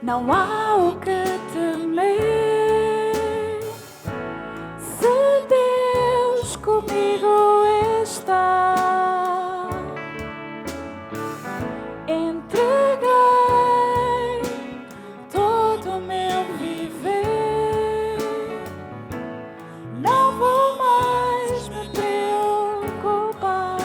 Não há o que temer, se Deus comigo está. Entreguei todo o meu viver, não vou mais me preocupar.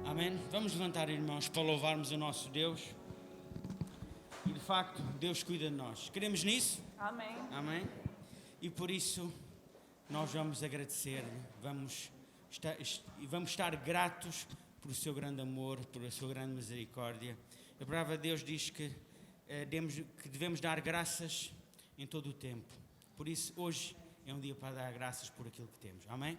Amém? Vamos levantar, irmãos, para louvarmos o nosso Deus. E de facto, Deus cuida de nós. Queremos nisso? Amém. Amém? E por isso, nós vamos agradecer, vamos estar gratos por o seu grande amor, por a sua grande misericórdia. A palavra de Deus diz que devemos dar graças em todo o tempo. Por isso, hoje é um dia para dar graças por aquilo que temos. Amém?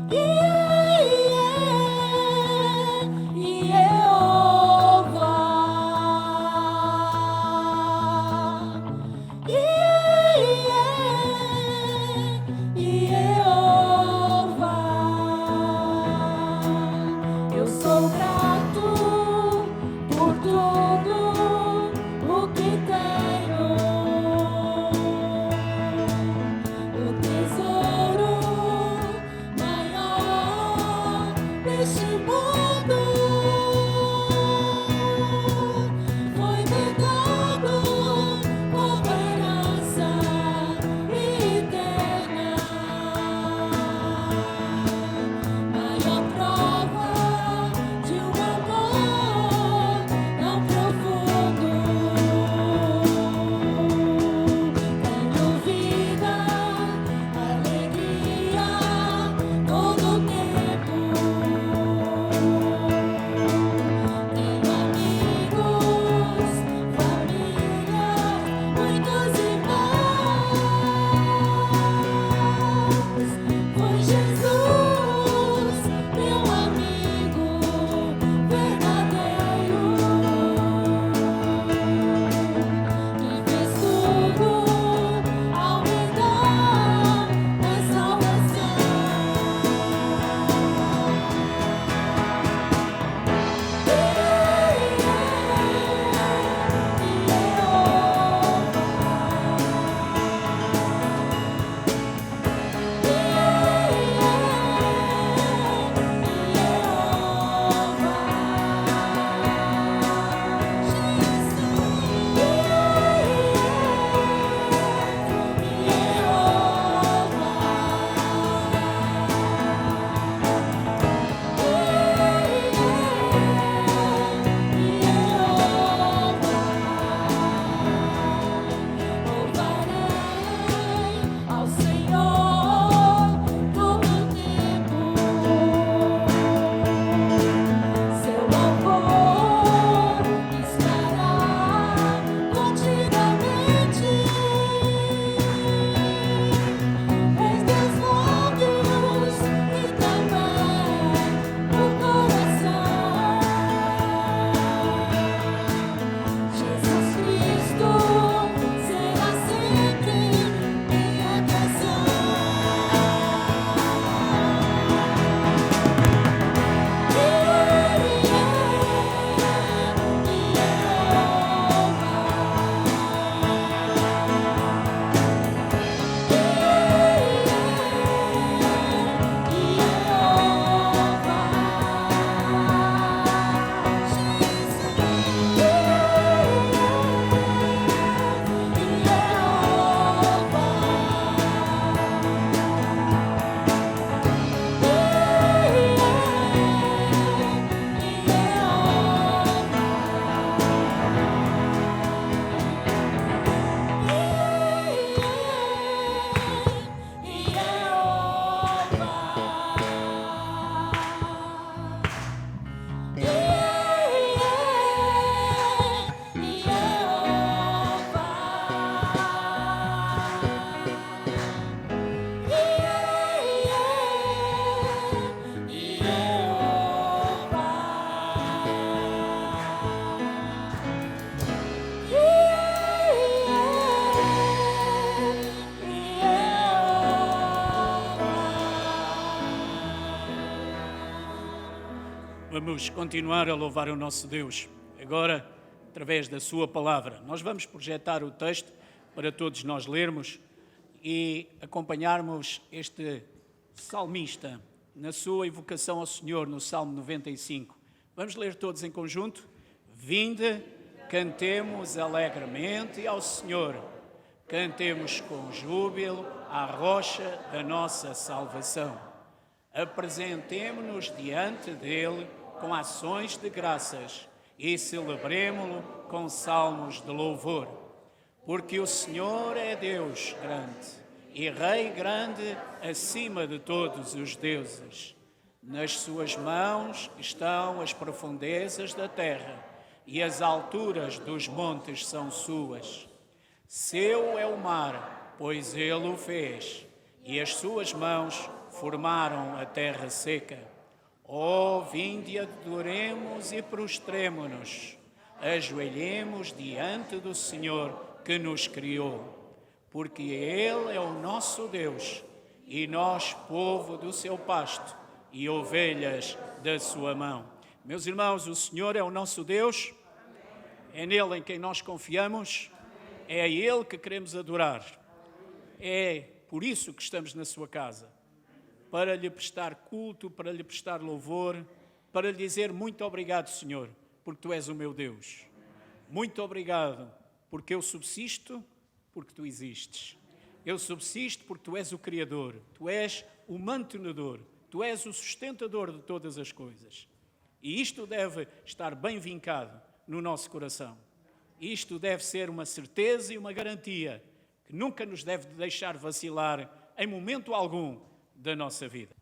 Yeah. Vamos continuar a louvar o nosso Deus, agora através da sua palavra. Nós vamos projetar o texto para todos nós lermos e acompanharmos este salmista na sua evocação ao Senhor no Salmo 95. Vamos ler todos em conjunto? Vinde, cantemos alegremente ao Senhor, cantemos com júbilo à rocha da nossa salvação. Apresentemo-nos diante dele com ações de graças e celebremo-lo com salmos de louvor. Porque o Senhor é Deus grande e Rei grande acima de todos os deuses. Nas suas mãos estão as profundezas da terra e as alturas dos montes são suas. Seu é o mar, pois ele o fez, e as suas mãos formaram a terra seca. Oh, vinde, adoremos e prostremo-nos, ajoelhemos diante do Senhor que nos criou, porque Ele é o nosso Deus, e nós, povo do seu pasto, e ovelhas da sua mão. Meus irmãos, o Senhor é o nosso Deus, é nele em quem nós confiamos, é a Ele que queremos adorar, é por isso que estamos na sua casa, para lhe prestar culto, para lhe prestar louvor, para lhe dizer muito obrigado, Senhor, porque Tu és o meu Deus. Muito obrigado, porque eu subsisto, porque Tu existes. Eu subsisto porque Tu és o Criador, Tu és o mantenedor, Tu és o sustentador de todas as coisas. E isto deve estar bem vincado no nosso coração. Isto deve ser uma certeza e uma garantia que nunca nos deve deixar vacilar em momento algum da nossa vida.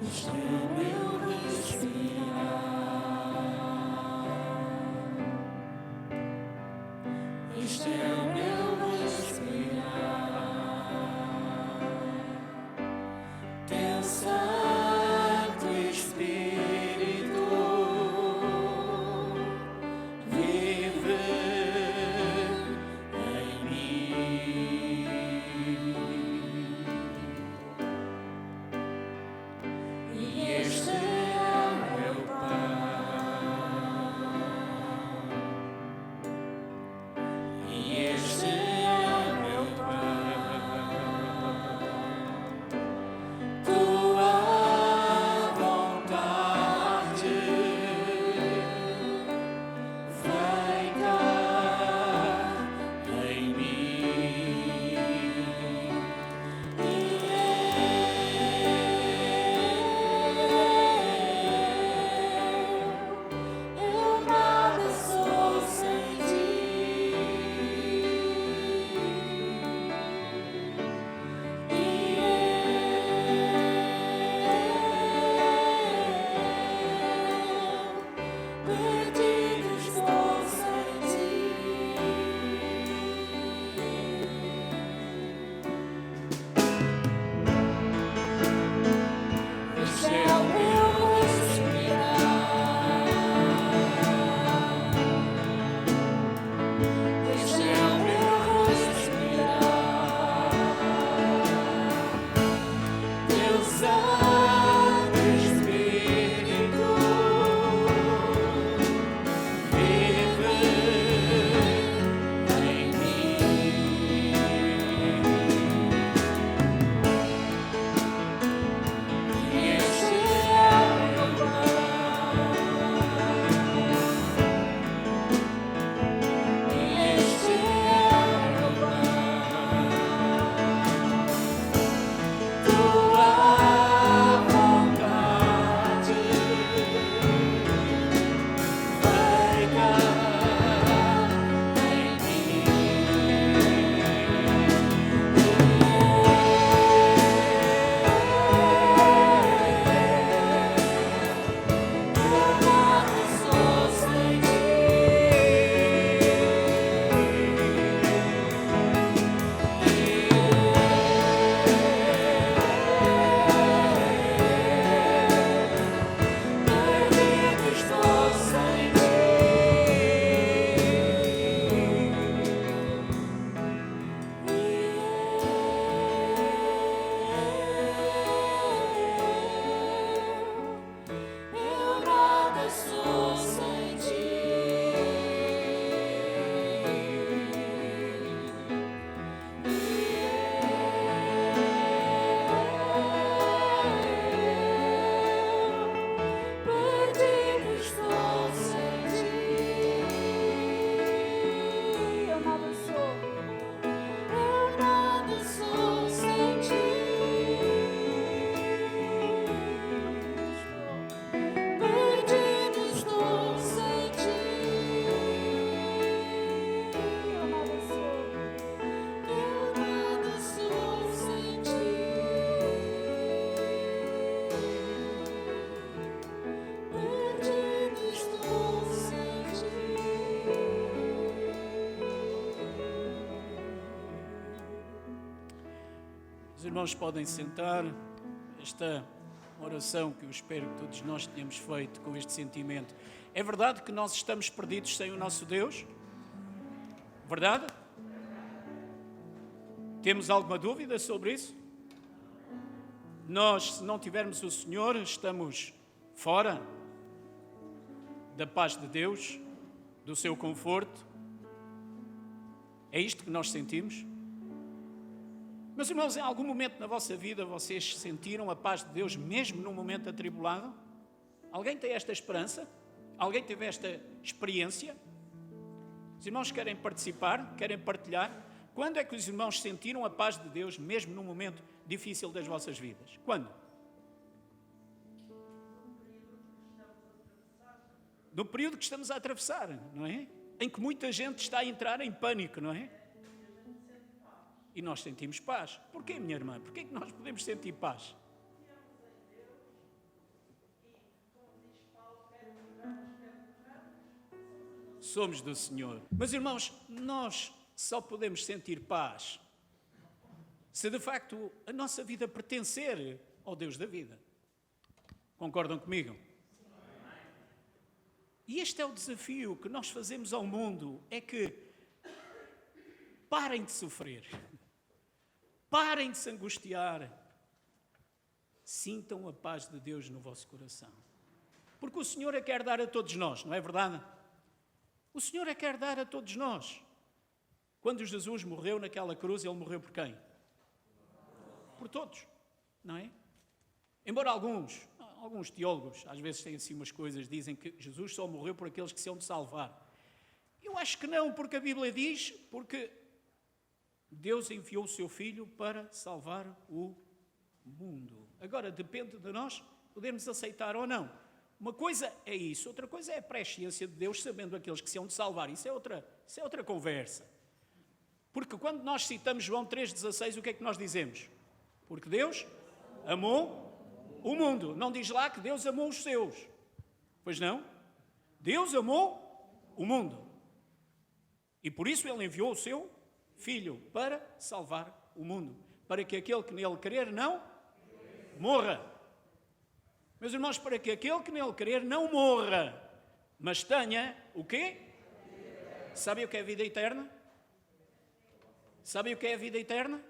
Isto é o meu respirar, isto é o meu respirar, Teu Santo Espírito vive em mim. E este é o meu pão, e Os irmãos podem sentar. Esta oração que eu espero que todos nós tenhamos feito com este sentimento. É verdade que nós estamos perdidos sem o nosso Deus? Verdade? Temos alguma dúvida sobre isso? Nós, se não tivermos o Senhor, estamos fora da paz de Deus, do seu conforto. É isto que nós sentimos? Meus irmãos, em algum momento na vossa vida vocês sentiram a paz de Deus mesmo num momento atribulado? Alguém tem esta esperança? Alguém teve esta experiência? Os irmãos querem participar? Querem partilhar? Quando é que os irmãos sentiram a paz de Deus mesmo num momento difícil das vossas vidas? Quando? No período que estamos a atravessar, não é? Em que muita gente está a entrar em pânico, não é? E nós sentimos paz. Porquê, minha irmã? Porquê que nós podemos sentir paz? Somos do Senhor. Mas, irmãos, nós só podemos sentir paz se de facto a nossa vida pertencer ao Deus da vida. Concordam comigo? E este é o desafio que nós fazemos ao mundo, é que parem de sofrer, parem de se angustiar, sintam a paz de Deus no vosso coração. Porque o Senhor a quer dar a todos nós, não é verdade? O Senhor a quer dar a todos nós. Quando Jesus morreu naquela cruz, Ele morreu por quem? Por todos, não é? Embora alguns teólogos, às vezes têm assim umas coisas, dizem que Jesus só morreu por aqueles que se hão de salvar. Eu acho que não, porque a Bíblia diz, porque Deus enviou o seu Filho para salvar o mundo. Agora, depende de nós podermos aceitar ou não. Uma coisa é isso, outra coisa é a presciência de Deus, sabendo aqueles que se hão de salvar. Isso é outra conversa. Porque quando nós citamos João 3,16, o que é que nós dizemos? Porque Deus amou o mundo. Não diz lá que Deus amou os seus. Pois não? Deus amou o mundo. E por isso Ele enviou o seu Filho para salvar o mundo. Para que aquele que nele crer não morra. Meus irmãos, para que aquele que nele crer não morra, mas tenha o quê? Sabem o que é a vida eterna? Sabem o que é a vida eterna?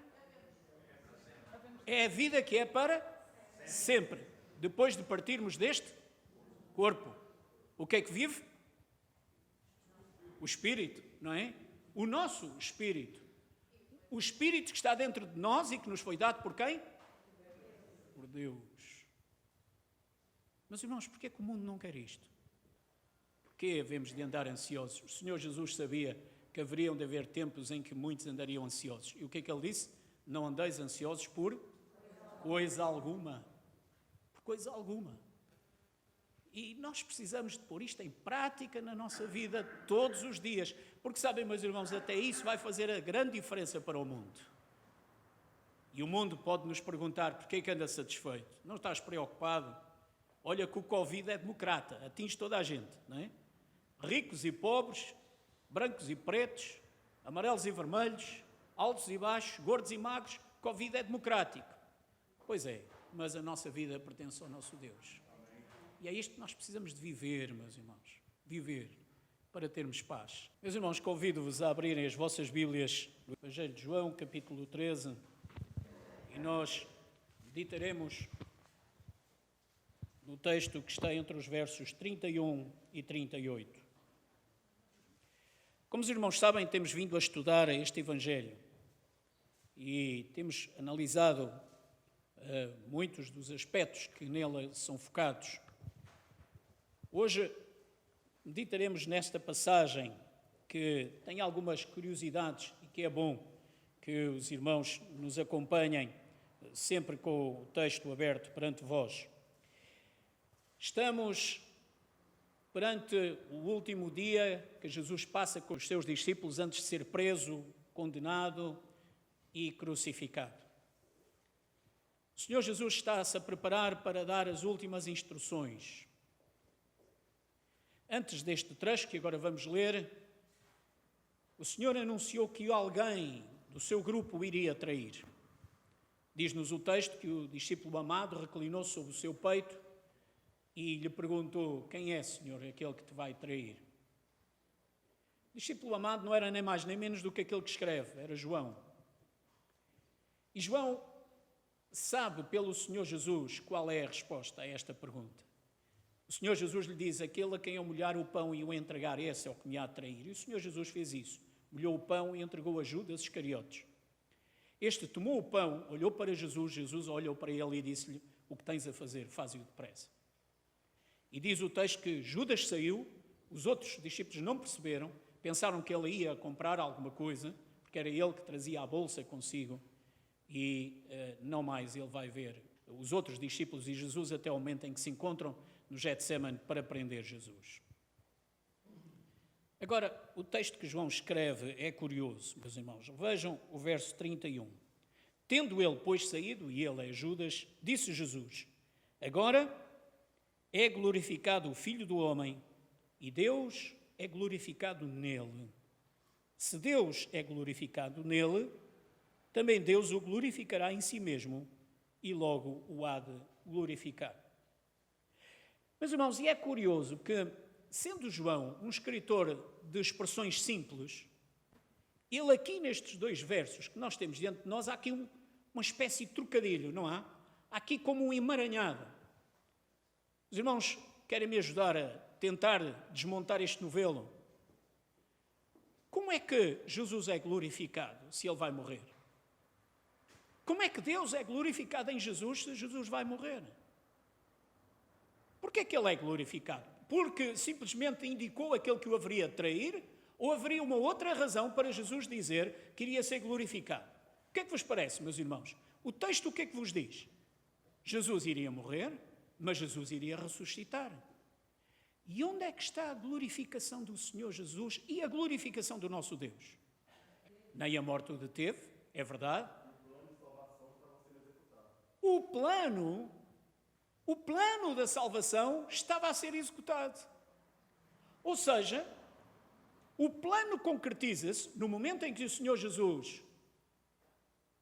É a vida que é para sempre. Depois de partirmos deste corpo. O que é que vive? O Espírito, não é? O nosso Espírito. O Espírito que está dentro de nós e que nos foi dado por quem? Por Deus. Mas, irmãos, porquê que o mundo não quer isto? Porquê havemos de andar ansiosos? O Senhor Jesus sabia que haveriam de haver tempos em que muitos andariam ansiosos. E o que é que Ele disse? Não andeis ansiosos por coisa alguma. Por coisa alguma. E nós precisamos de pôr isto em prática na nossa vida todos os dias. Porque sabem, meus irmãos, até isso vai fazer a grande diferença para o mundo. E o mundo pode nos perguntar porquê é que anda satisfeito. Não estás preocupado? Olha que o Covid é democrata, atinge toda a gente, não é? Ricos e pobres, brancos e pretos, amarelos e vermelhos, altos e baixos, gordos e magros, Covid é democrático. Pois é, mas a nossa vida pertence ao nosso Deus. E é isto que nós precisamos de viver, meus irmãos. Viver, para termos paz. Meus irmãos, convido-vos a abrirem as vossas Bíblias no Evangelho de João, capítulo 13, e nós meditaremos no texto que está entre os versos 31 e 38. Como os irmãos sabem, temos vindo a estudar este Evangelho e temos analisado muitos dos aspectos que nele são focados. Hoje meditaremos nesta passagem que tem algumas curiosidades e que é bom que os irmãos nos acompanhem sempre com o texto aberto perante vós. Estamos perante o último dia que Jesus passa com os seus discípulos antes de ser preso, condenado e crucificado. O Senhor Jesus está-se a preparar para dar as últimas instruções. Antes deste trecho que agora vamos ler, o Senhor anunciou que alguém do seu grupo o iria trair. Diz-nos o texto que o discípulo amado reclinou-se sobre o seu peito e lhe perguntou: quem é, Senhor, aquele que te vai trair? O discípulo amado não era nem mais nem menos do que aquele que escreve, era João. E João sabe pelo Senhor Jesus qual é a resposta a esta pergunta. O Senhor Jesus lhe diz: aquele a quem eu molhar o pão e o entregar, esse é o que me há de trair. E o Senhor Jesus fez isso. Molhou o pão e entregou a Judas Iscariotes. Este tomou o pão, olhou para Jesus, Jesus olhou para ele e disse-lhe: o que tens a fazer, faze-o depressa. E diz o texto que Judas saiu, os outros discípulos não perceberam, pensaram que ele ia comprar alguma coisa, porque era ele que trazia a bolsa consigo, e não mais ele vai ver os outros discípulos e Jesus até o momento em que se encontram no Getsemane para prender Jesus. Agora, o texto que João escreve é curioso, meus irmãos. Vejam o verso 31. Tendo ele, pois, saído, e ele é Judas, disse Jesus: agora é glorificado o Filho do Homem, e Deus é glorificado nele. Se Deus é glorificado nele, também Deus o glorificará em si mesmo, e logo o há de glorificar. Meus irmãos, e é curioso que, sendo João um escritor de expressões simples, ele aqui nestes dois versos que nós temos diante de nós, há aqui uma espécie de trocadilho, não há? Há aqui como um emaranhado. Os irmãos querem me ajudar a tentar desmontar este novelo? Como é que Jesus é glorificado se ele vai morrer? Como é que Deus é glorificado em Jesus se Jesus vai morrer? Porquê é que ele é glorificado? Porque simplesmente indicou aquele que o haveria de trair, ou haveria uma outra razão para Jesus dizer que iria ser glorificado? O que é que vos parece, meus irmãos? O texto o que é que vos diz? Jesus iria morrer, mas Jesus iria ressuscitar. E onde é que está a glorificação do Senhor Jesus e a glorificação do nosso Deus? Nem a morte o deteve, é verdade. O plano da salvação estava a ser executado. Ou seja, o plano concretiza-se no momento em que o Senhor Jesus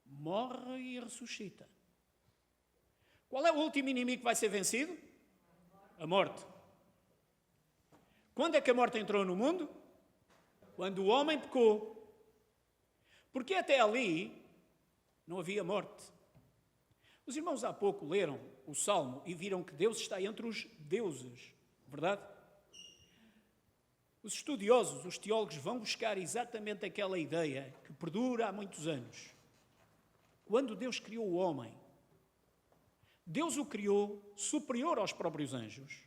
morre e ressuscita. Qual é o último inimigo que vai ser vencido? A morte. Quando é que a morte entrou no mundo? Quando o homem pecou. Porque até ali não havia morte. Os irmãos há pouco leram o Salmo e viram que Deus está entre os deuses, verdade? Os estudiosos, os teólogos vão buscar exatamente aquela ideia que perdura há muitos anos. Quando Deus criou o homem, Deus o criou superior aos próprios anjos.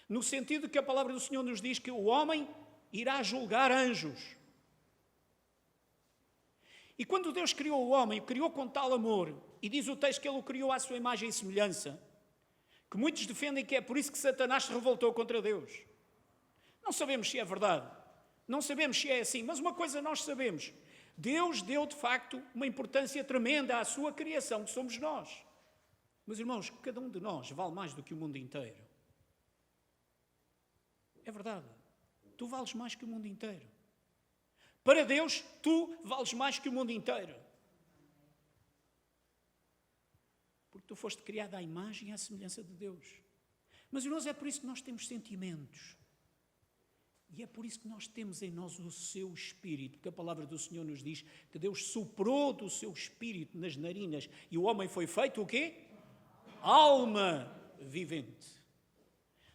No sentido que a palavra do Senhor nos diz que o homem irá julgar anjos. E quando Deus criou o homem, o criou com tal amor, e diz o texto que ele o criou à sua imagem e semelhança, que muitos defendem que é por isso que Satanás se revoltou contra Deus. Não sabemos se é verdade, não sabemos se é assim, mas uma coisa nós sabemos: Deus deu de facto uma importância tremenda à sua criação, que somos nós. Meus irmãos, cada um de nós vale mais do que o mundo inteiro. É verdade, tu vales mais que o mundo inteiro. Para Deus, tu vales mais que o mundo inteiro. Porque tu foste criado à imagem e à semelhança de Deus. Mas, irmãos, é por isso que nós temos sentimentos. E é por isso que nós temos em nós o seu Espírito. Porque a palavra do Senhor nos diz que Deus soprou do seu Espírito nas narinas. E o homem foi feito o quê? Alma vivente.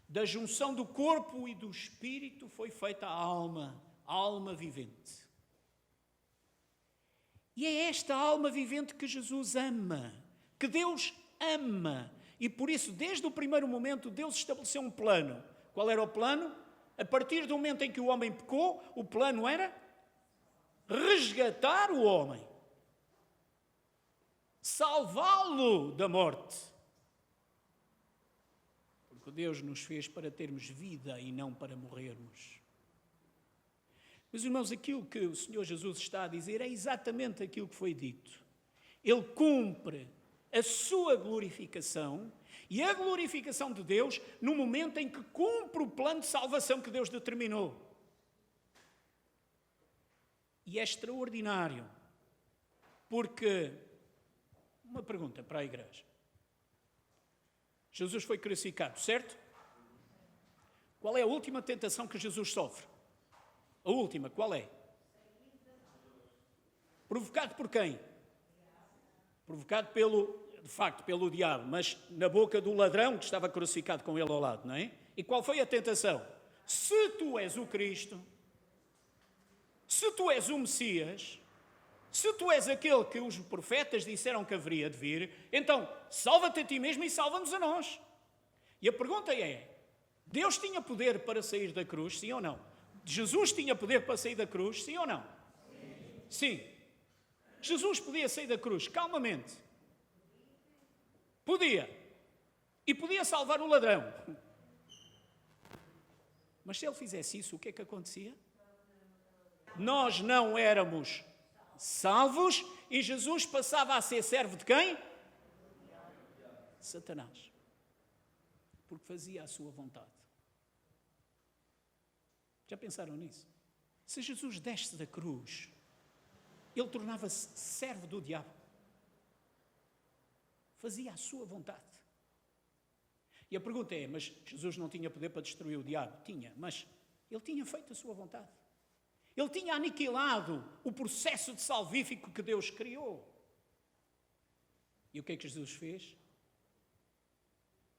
Da junção do corpo e do Espírito foi feita a alma vivente. E é esta alma vivente que Jesus ama, que Deus ama. E por isso, desde o primeiro momento, Deus estabeleceu um plano. Qual era o plano? A partir do momento em que o homem pecou, o plano era resgatar o homem, salvá-lo da morte. Porque Deus nos fez para termos vida e não para morrermos. Meus irmãos, aquilo que o Senhor Jesus está a dizer é exatamente aquilo que foi dito. Ele cumpre a sua glorificação e a glorificação de Deus no momento em que cumpre o plano de salvação que Deus determinou. E é extraordinário, porque Uma pergunta para a igreja. Jesus foi crucificado, certo? Qual é a última tentação que Jesus sofre? A última, qual é? Provocado por quem? Provocado de facto, pelo diabo, mas na boca do ladrão que estava crucificado com ele ao lado, não é? E qual foi a tentação? Se tu és o Cristo, se tu és o Messias, se tu és aquele que os profetas disseram que haveria de vir, então salva-te a ti mesmo e salva-nos a nós. E a pergunta é, Deus tinha poder para sair da cruz, sim ou não? Jesus tinha poder para sair da cruz, sim ou não? Sim. Jesus podia sair da cruz calmamente. Podia. E podia salvar o ladrão. Mas se ele fizesse isso, o que é que acontecia? Nós não éramos salvos e Jesus passava a ser servo de quem? Satanás. Porque fazia a sua vontade. Já pensaram nisso? Se Jesus desce da cruz, ele tornava-se servo do diabo. Fazia a sua vontade. E a pergunta é, mas Jesus não tinha poder para destruir o diabo? Tinha, mas ele tinha feito a sua vontade. Ele tinha aniquilado o processo de salvífico que Deus criou. E o que é que Jesus fez?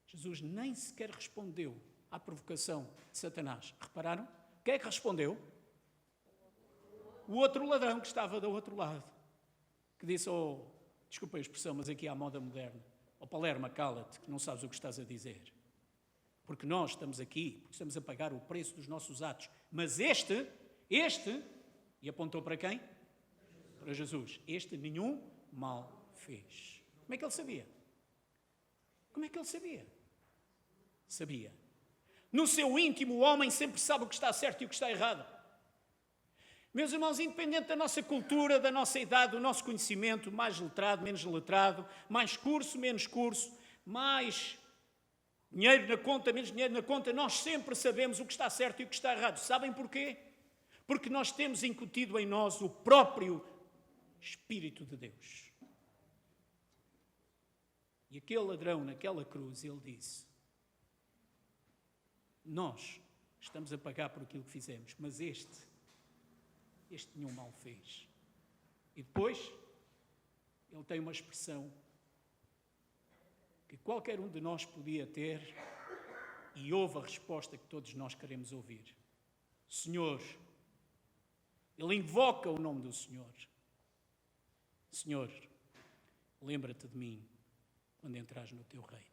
Jesus nem sequer respondeu à provocação de Satanás. Repararam? Quem é que respondeu? O outro ladrão que estava do outro lado. Que disse, desculpa a expressão, mas aqui há a moda moderna. Palerma, cala-te, que não sabes o que estás a dizer. Porque nós estamos aqui, porque estamos a pagar o preço dos nossos atos. Mas este, e apontou para quem? Para Jesus. Este nenhum mal fez. Como é que ele sabia? Como é que ele sabia? Sabia. No seu íntimo, o homem sempre sabe o que está certo e o que está errado. Meus irmãos, independente da nossa cultura, da nossa idade, do nosso conhecimento, mais letrado, menos letrado, mais curso, menos curso, mais dinheiro na conta, menos dinheiro na conta, nós sempre sabemos o que está certo e o que está errado. Sabem porquê? Porque nós temos incutido em nós o próprio Espírito de Deus. E aquele ladrão naquela cruz, ele disse, nós estamos a pagar por aquilo que fizemos, mas este nenhum mal fez. E depois, ele tem uma expressão que qualquer um de nós podia ter e ouve a resposta que todos nós queremos ouvir. Senhor, ele invoca o nome do Senhor. Senhor, lembra-te de mim quando entrares no teu reino.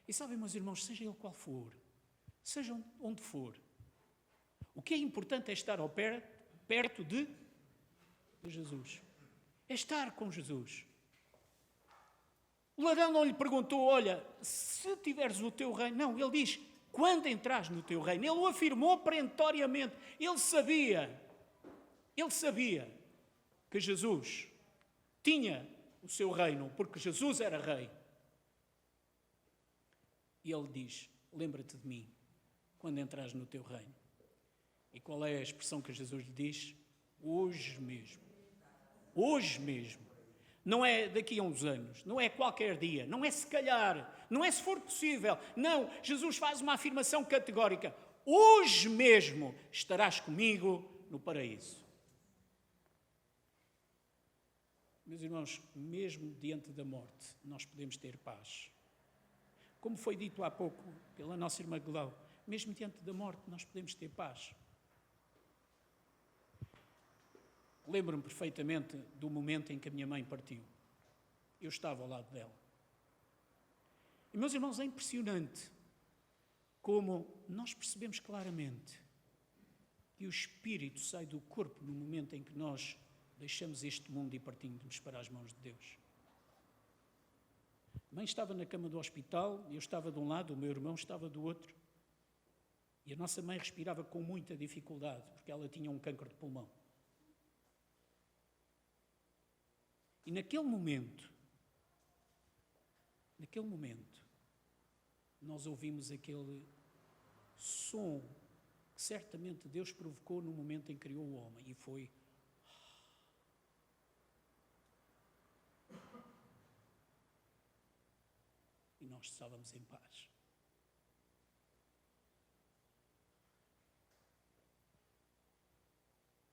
E sabem, meus irmãos, seja ele qual for, seja onde for, o que é importante é estar perto de Jesus. É estar com Jesus. O ladrão não lhe perguntou, olha, se tiveres o teu reino. Não, ele diz, quando entrares no teu reino. Ele o afirmou perentoriamente. Ele sabia que Jesus tinha o seu reino, porque Jesus era rei. E ele diz, lembra-te de mim quando entrares no teu reino. E qual é a expressão que Jesus lhe diz? Hoje mesmo. Hoje mesmo. Não é daqui a uns anos, não é qualquer dia, não é se calhar, não é se for possível. Não, Jesus faz uma afirmação categórica. Hoje mesmo estarás comigo no paraíso. Meus irmãos, mesmo diante da morte, nós podemos ter paz. Como foi dito há pouco pela nossa irmã Glau, mesmo diante da morte nós podemos ter paz. Lembro-me perfeitamente do momento em que a minha mãe partiu. Eu estava ao lado dela. E, meus irmãos, é impressionante como nós percebemos claramente que o espírito sai do corpo no momento em que nós deixamos este mundo e partimos para as mãos de Deus. A mãe estava na cama do hospital, eu estava de um lado, o meu irmão estava do outro. E a nossa mãe respirava com muita dificuldade, porque ela tinha um cancro de pulmão. E naquele momento, nós ouvimos aquele som que certamente Deus provocou no momento em que criou o homem, e foi... nós estávamos em paz.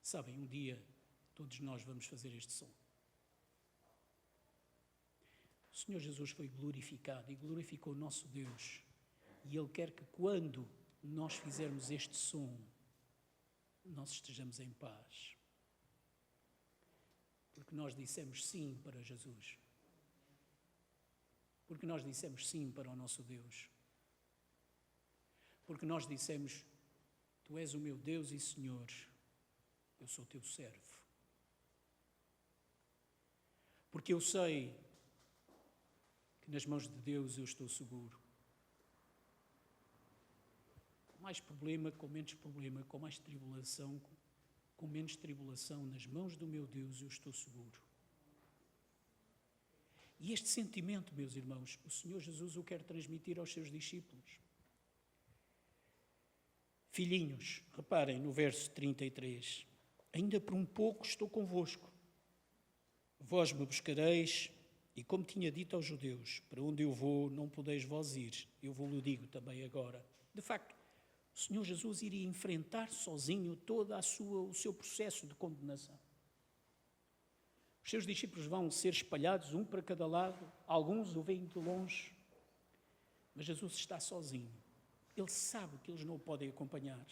Sabem, um dia todos nós vamos fazer este som. O Senhor Jesus foi glorificado e glorificou o nosso Deus. E Ele quer que quando nós fizermos este som, nós estejamos em paz. Porque nós dissemos sim para Jesus. Porque nós dissemos sim para o nosso Deus. Porque nós dissemos, Tu és o meu Deus e Senhor, eu sou teu servo. Porque eu sei que nas mãos de Deus eu estou seguro. Com mais problema, com menos problema, com mais tribulação, com menos tribulação, nas mãos do meu Deus eu estou seguro. E este sentimento, meus irmãos, o Senhor Jesus o quer transmitir aos seus discípulos. Filhinhos, reparem no verso 33, ainda por um pouco estou convosco. Vós me buscareis, e como tinha dito aos judeus, para onde eu vou não podeis vós ir, eu vos digo também agora. De facto, o Senhor Jesus iria enfrentar sozinho todo o seu processo de condenação. Os seus discípulos vão ser espalhados, um para cada lado, alguns o veem de longe, mas Jesus está sozinho. Ele sabe que eles não o podem acompanhar.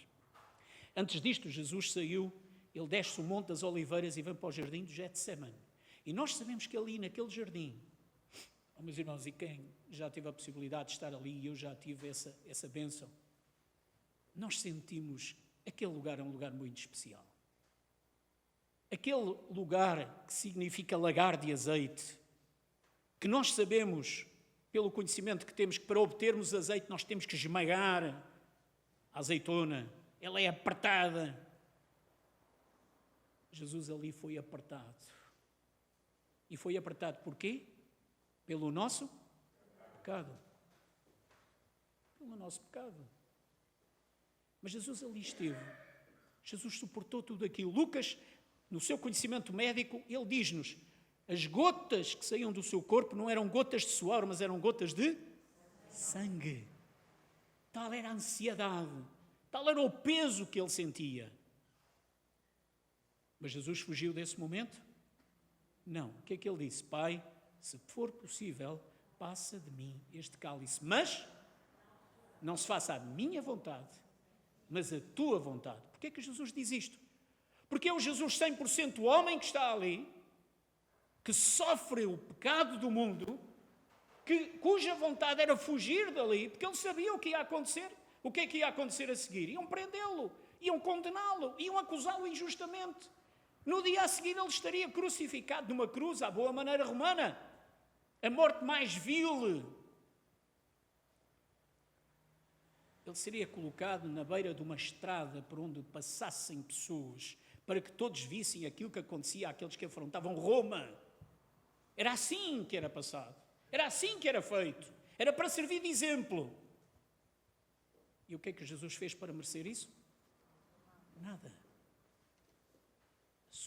Antes disto, Jesus saiu, ele desce o Monte das Oliveiras e vem para o jardim do Getsemane. E nós sabemos que ali, naquele jardim, meus irmãos, e quem já teve a possibilidade de estar ali, e eu já tive essa bênção, nós sentimos aquele lugar é um lugar muito especial. Aquele lugar que significa lagar de azeite, que nós sabemos, pelo conhecimento que temos, que para obtermos azeite nós temos que esmagar a azeitona, ela é apertada. Jesus ali foi apertado. E foi apertado por quê? Pelo nosso pecado. Pelo nosso pecado. Mas Jesus ali esteve. Jesus suportou tudo aquilo. Lucas, no seu conhecimento médico, ele diz-nos, as gotas que saíam do seu corpo não eram gotas de suor, mas eram gotas de sangue. Tal era a ansiedade, tal era o peso que ele sentia. Mas Jesus fugiu desse momento? Não. O que é que ele disse? Pai, se for possível, passa de mim este cálice. Mas não se faça a minha vontade, mas a tua vontade. Porquê é que Jesus diz isto? Porque é o Jesus 100% homem que está ali, que sofre o pecado do mundo, cuja vontade era fugir dali, porque ele sabia o que ia acontecer. O que é que ia acontecer a seguir? Iam prendê-lo, iam condená-lo, iam acusá-lo injustamente. No dia a seguir ele estaria crucificado numa cruz, à boa maneira romana. A morte mais vil. Ele seria colocado na beira de uma estrada por onde passassem pessoas, para que todos vissem aquilo que acontecia àqueles que afrontavam Roma. Era assim que era passado. Era assim que era feito. Era para servir de exemplo. E o que é que Jesus fez para merecer isso? Nada.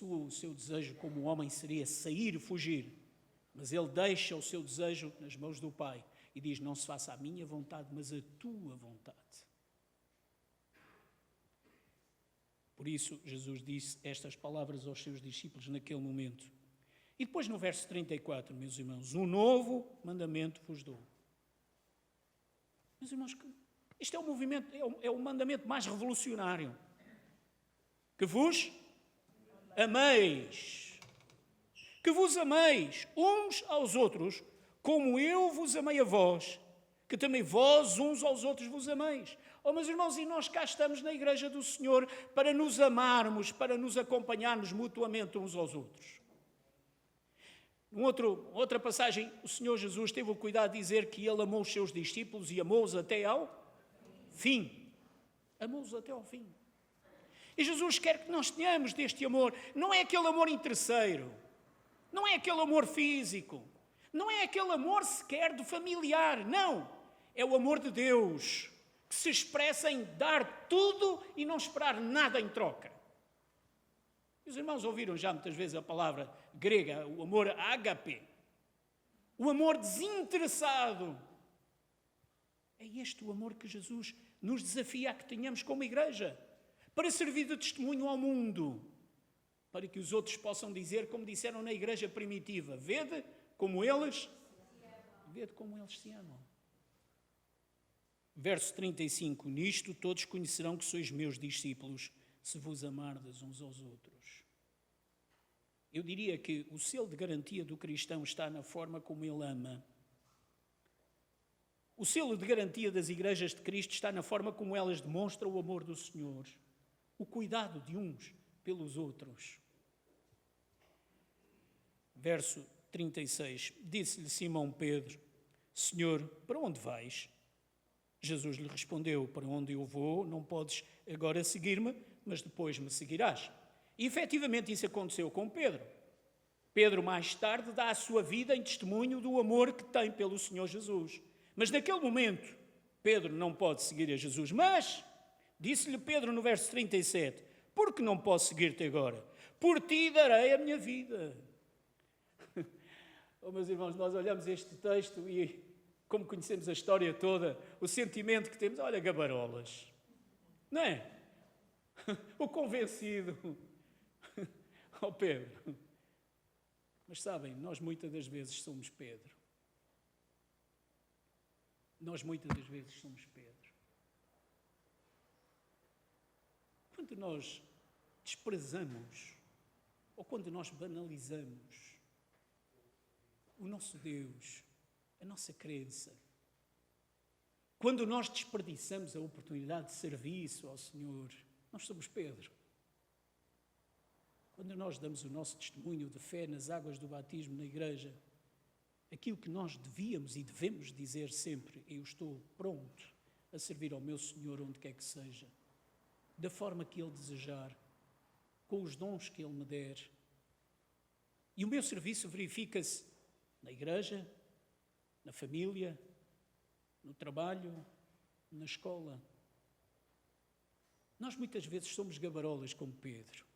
O seu desejo como homem seria sair e fugir. Mas ele deixa o seu desejo nas mãos do Pai e diz, não se faça a minha vontade, mas a tua vontade. Por isso, Jesus disse estas palavras aos seus discípulos naquele momento. E depois no verso 34, meus irmãos, um novo mandamento vos dou. Meus irmãos, isto é o movimento, é o mandamento mais revolucionário. Que vos ameis. Que vos ameis uns aos outros, como eu vos amei a vós, que também vós uns aos outros vos ameis. Oh, meus irmãos, e nós cá estamos na Igreja do Senhor para nos amarmos, para nos acompanharmos mutuamente uns aos outros. Outra passagem, o Senhor Jesus teve o cuidado de dizer que Ele amou os seus discípulos e amou-os até ao fim. Amou-os até ao fim. E Jesus quer que nós tenhamos deste amor. Não é aquele amor interesseiro. Não é aquele amor físico. Não é aquele amor sequer do familiar. Não. É o amor de Deus, que se expressa em dar tudo e não esperar nada em troca. Os irmãos ouviram já muitas vezes a palavra grega, o amor ágape. O amor desinteressado. É este o amor que Jesus nos desafia a que tenhamos como igreja, para servir de testemunho ao mundo, para que os outros possam dizer, como disseram na igreja primitiva, vede como eles se amam. Verso 35, nisto todos conhecerão que sois meus discípulos, se vos amardes uns aos outros. Eu diria que o selo de garantia do cristão está na forma como ele ama. O selo de garantia das igrejas de Cristo está na forma como elas demonstram o amor do Senhor, o cuidado de uns pelos outros. Verso 36, disse-lhe Simão Pedro, Senhor, para onde vais? Jesus lhe respondeu, para onde eu vou, não podes agora seguir-me, mas depois me seguirás. E efetivamente isso aconteceu com Pedro. Pedro mais tarde dá a sua vida em testemunho do amor que tem pelo Senhor Jesus. Mas naquele momento, Pedro não pode seguir a Jesus. Mas, disse-lhe Pedro no verso 37, por que não posso seguir-te agora? Por ti darei a minha vida. Oh, meus irmãos, nós olhamos este texto e, como conhecemos a história toda, o sentimento que temos, olha, gabarolas. Não é? O convencido. Oh, Pedro. Mas sabem, nós muitas das vezes somos Pedro. Nós muitas das vezes somos Pedro. Quando nós desprezamos, ou quando nós banalizamos o nosso Deus, a nossa crença, quando nós desperdiçamos a oportunidade de serviço ao Senhor, nós somos Pedro. Quando nós damos o nosso testemunho de fé nas águas do batismo na igreja, aquilo que nós devíamos e devemos dizer sempre, eu estou pronto a servir ao meu Senhor onde quer que seja, da forma que Ele desejar, com os dons que Ele me der. E o meu serviço verifica-se na igreja, na família, no trabalho, na escola. Nós muitas vezes somos gabarolas como Pedro.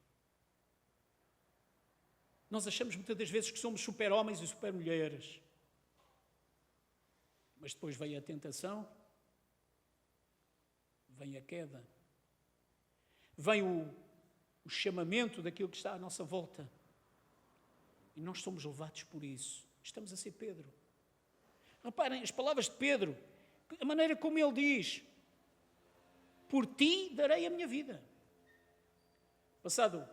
Nós achamos muitas das vezes que somos super-homens e super-mulheres. Mas depois vem a tentação, vem a queda, vem o chamamento daquilo que está à nossa volta. E nós somos levados por isso. Estamos a ser Pedro. Reparem, as palavras de Pedro, a maneira como ele diz, por ti darei a minha vida. Passado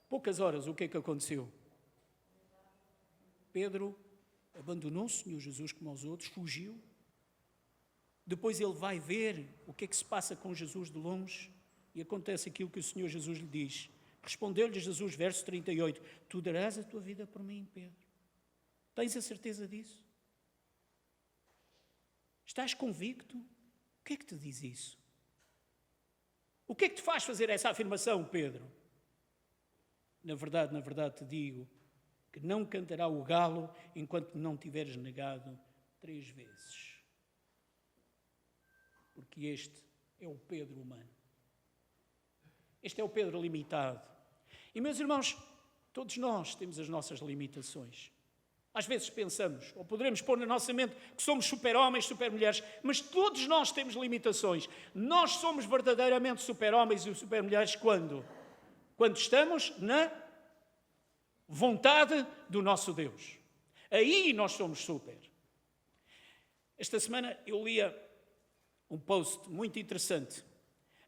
poucas horas, o que é que aconteceu? Pedro abandonou o Senhor Jesus como aos outros, fugiu. Depois ele vai ver o que é que se passa com Jesus de longe e acontece aquilo que o Senhor Jesus lhe diz. Respondeu-lhe Jesus, verso 38, tu darás a tua vida por mim, Pedro. Tens a certeza disso? Estás convicto? O que é que te diz isso? O que é que te faz fazer essa afirmação, Pedro? Na verdade te digo que não cantará o galo enquanto não tiveres negado 3 vezes. Porque este é o Pedro humano. Este é o Pedro limitado. E, meus irmãos, todos nós temos as nossas limitações. Às vezes pensamos, ou poderemos pôr na nossa mente, que somos super-homens, super-mulheres, mas todos nós temos limitações. Nós somos verdadeiramente super-homens e super-mulheres quando? Quando estamos na vontade do nosso Deus. Aí nós somos super. Esta semana eu lia um post muito interessante,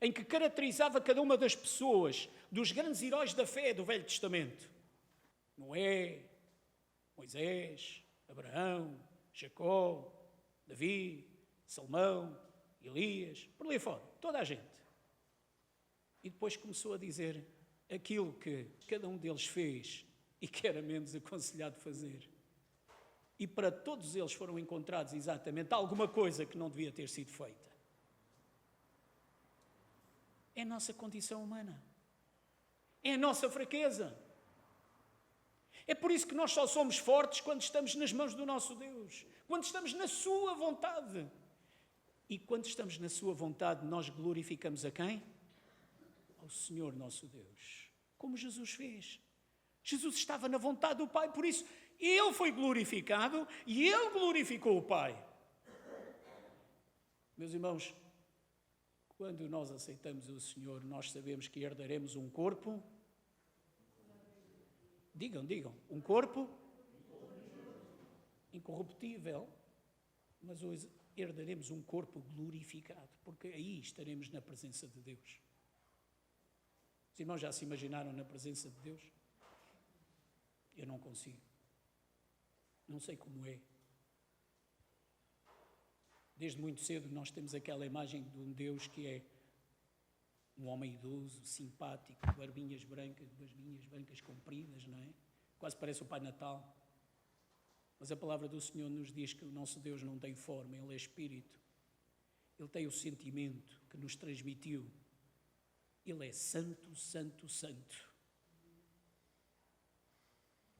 em que caracterizava cada uma das pessoas, dos grandes heróis da fé do Velho Testamento. Noé, Moisés, Abraão, Jacó, Davi, Salomão, Elias, por ali fora, toda a gente. E depois começou a dizer aquilo que cada um deles fez e que era menos aconselhado fazer. E para todos eles foram encontrados exatamente alguma coisa que não devia ter sido feita. É a nossa condição humana. É a nossa fraqueza. É por isso que nós só somos fortes quando estamos nas mãos do nosso Deus. Quando estamos na sua vontade. E quando estamos na sua vontade, nós glorificamos a quem? Ao Senhor nosso Deus. Como Jesus fez. Jesus estava na vontade do Pai, por isso Ele foi glorificado e Ele glorificou o Pai. Meus irmãos, quando nós aceitamos o Senhor, nós sabemos que herdaremos um corpo. Digam, um corpo incorruptível, mas hoje herdaremos um corpo glorificado, porque aí estaremos na presença de Deus. Os irmãos já se imaginaram na presença de Deus? Eu não consigo. Não sei como é. Desde muito cedo nós temos aquela imagem de um Deus que é um homem idoso, simpático, barbinhas brancas compridas, não é? Quase parece o Pai Natal. Mas a palavra do Senhor nos diz que o nosso Deus não tem forma, Ele é Espírito. Ele tem o sentimento que nos transmitiu. Ele é santo, santo, santo.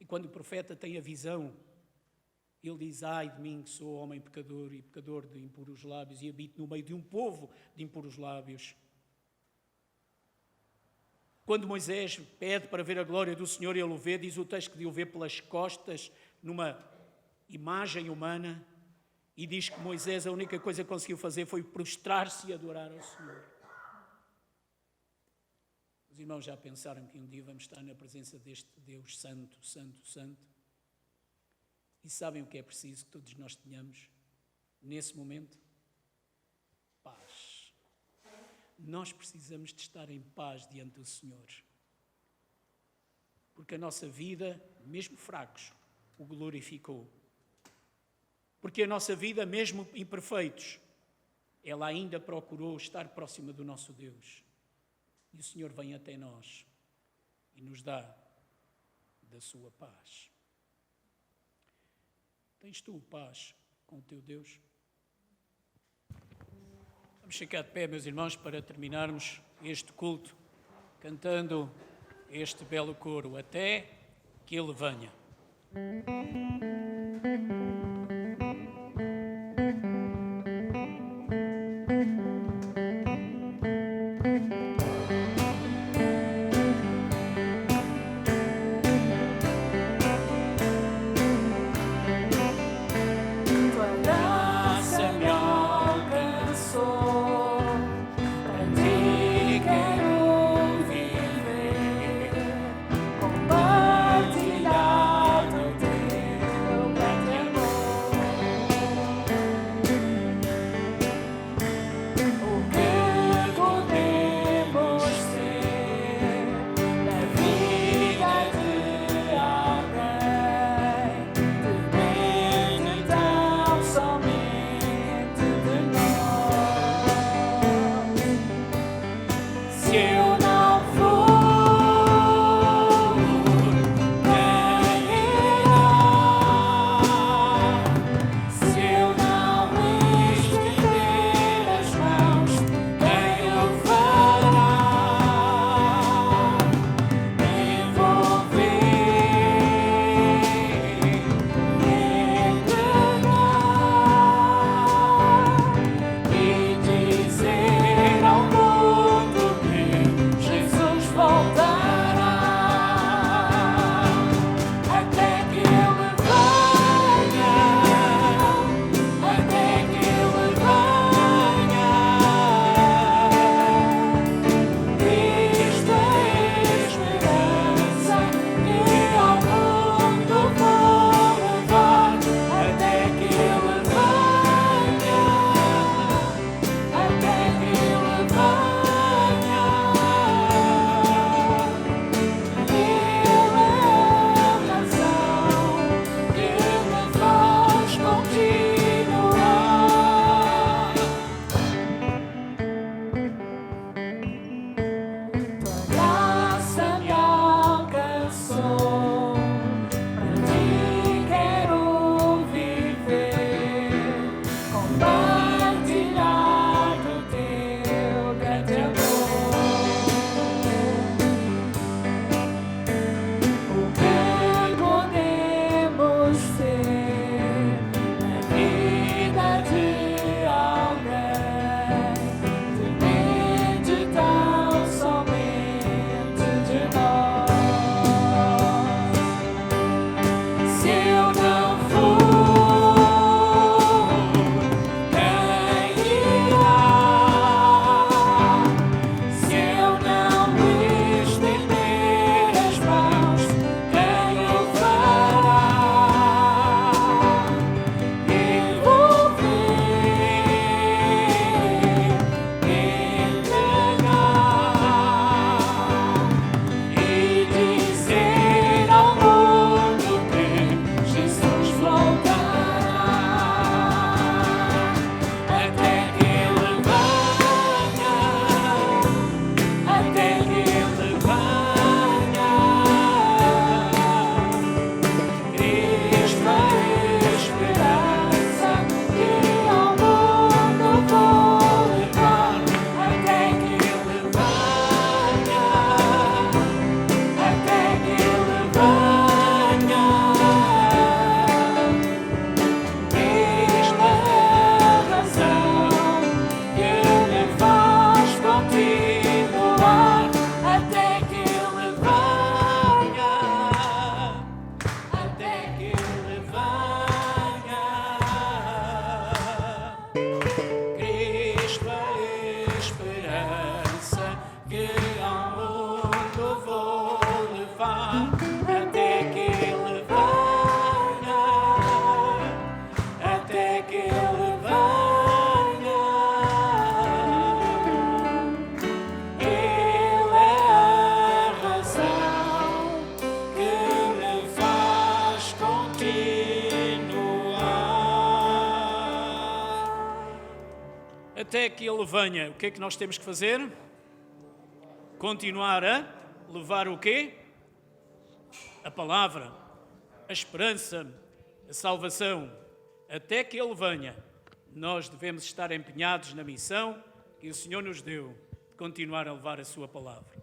E quando o profeta tem a visão, ele diz: ai de mim que sou homem pecador e pecador de impuros lábios e habito no meio de um povo de impuros lábios. Quando Moisés pede para ver a glória do Senhor, ele o vê, diz o texto que de o vê pelas costas, numa imagem humana, e diz que Moisés a única coisa que conseguiu fazer foi prostrar-se e adorar ao Senhor. Os irmãos já pensaram que um dia vamos estar na presença deste Deus santo, santo, santo? E sabem o que é preciso que todos nós tenhamos nesse momento? Paz. Nós precisamos de estar em paz diante do Senhor. Porque a nossa vida, mesmo fracos, o glorificou. Porque a nossa vida, mesmo imperfeitos, ela ainda procurou estar próxima do nosso Deus. E o Senhor vem até nós e nos dá da sua paz. Tens tu paz com o teu Deus? Vamos ficar de pé, meus irmãos, para terminarmos este culto, cantando este belo coro, até que Ele venha. até que Ele venha, o que é que nós temos que fazer? Continuar a levar o quê? A palavra, a esperança, a salvação. Até que Ele venha, nós devemos estar empenhados na missão que o Senhor nos deu de continuar a levar a sua palavra.